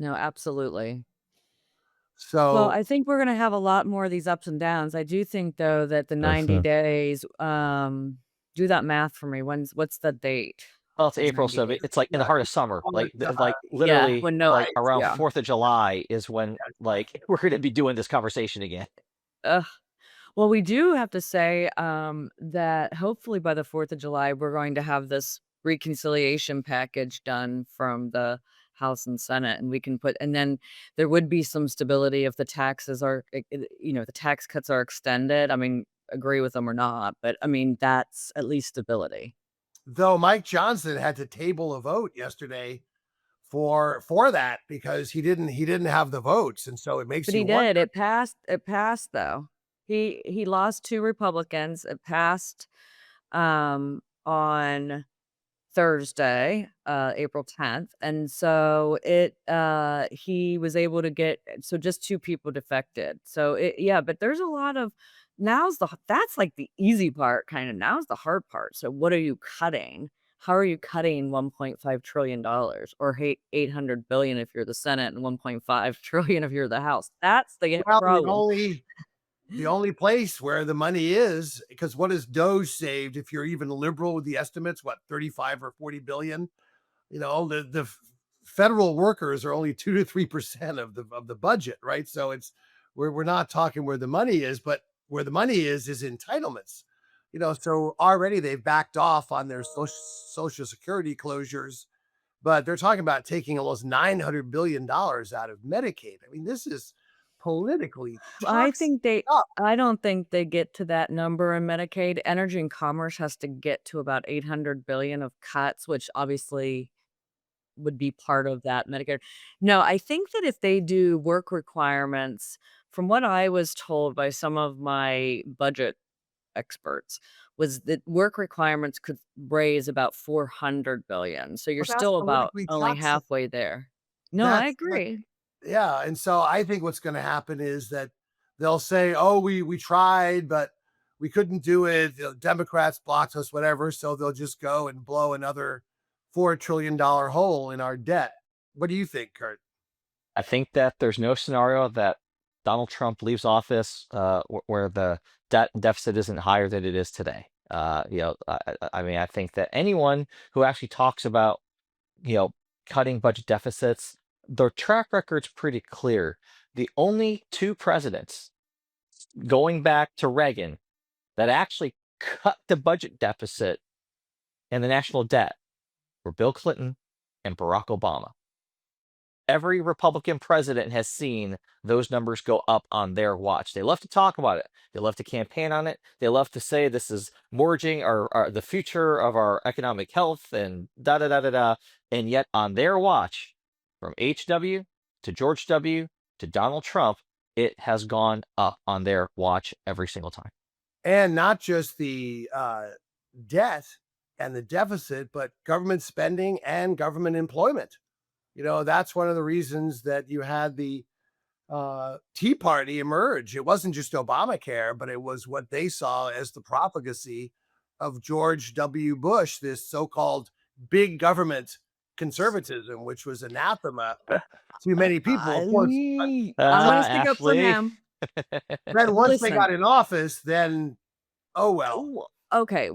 No, absolutely. Well, So I think we're gonna have a lot more of these ups and downs. I do think, though, that the 90 Mhm. days, do that math for me. What's the date Well, it's in April, 90 so days? it's like in the heart of summer, like like Yeah, literally when no like right, around yeah. 4th of July is when like we're gonna be doing this conversation again. Ugh. Well, we do have to say, that hopefully by the 4th of July, we're going to have this reconciliation package done from the House and Senate, and we can put and then there would be some stability if the taxes are, the tax cuts are extended. I mean, agree with them or not, but I mean, that's at least stability. though Mike Johnson had to table a vote yesterday for that because he didn't have the votes, and so it makes But you he wonder. did. It passed though. He lost 2 Republicans. It passed, on Thursday, April 10th, and so he was able to get so just 2 people defected. So yeah, but there's a lot of that's like the easy part kinda, now's the hard part. So what are you cutting? How are you cutting $1.5 trillion or 800 billion if you're the Senate and 1.5 trillion if you're the House? That's the Well, problem. the only place where the money is, because what has Doge saved if you're even liberal with the estimates, what, 35 or 40 billion? The federal workers are only 2 to 3% of the budget, right? So it's we're not talking where the money is, but where the money is entitlements. So already they've backed off on their social security closures, but they're talking about taking almost $900 billion out of Medicaid. I mean, this is politically I toxic think they stuff. I don't think they get to that number in Medicaid. Energy and Commerce has to get to about 800 billion of cuts, which obviously would be part of that Medicare. No, I think that if they do work requirements, from what I was told by some of my budget experts, was that work requirements could raise about 400 billion. So you're But that's still about politically only toxic. halfway there. No, I That's not agree. Yeah, and so I think what's gonna happen is that they'll say, "Oh, we tried, but we couldn't do it. The Democrats blocked us, whatever." So they'll just go and blow another $4 trillion hole in our debt. What do you think, Kurt? I think that there's no scenario that Donald Trump leaves office where the debt deficit isn't higher than it is today. I mean, I think that anyone who actually talks about you know cutting budget deficits, their track record's pretty clear. The only two presidents going back to Reagan that actually cut the budget deficit and the national debt were Bill Clinton and Barack Obama. Every Republican president has seen those numbers go up on their watch. They love to talk about it. They love to campaign on it. They love to say this is mortgaging or the future of our economic health and da da da da da. And yet, on their watch, from HW to George W to Donald Trump, it has gone up on their watch every single time. And not just the debt and the deficit, but government spending and government employment. That's one of the reasons that you had the Tea Party emerge. It wasn't just Obamacare, but it was what they saw as the profligacy of George W. Bush, this so called big government conservatism, which was anathema to many people, of course. I'm gonna stick up for Ashley. him. Then once they Listen, got in office, then, oh well. okay.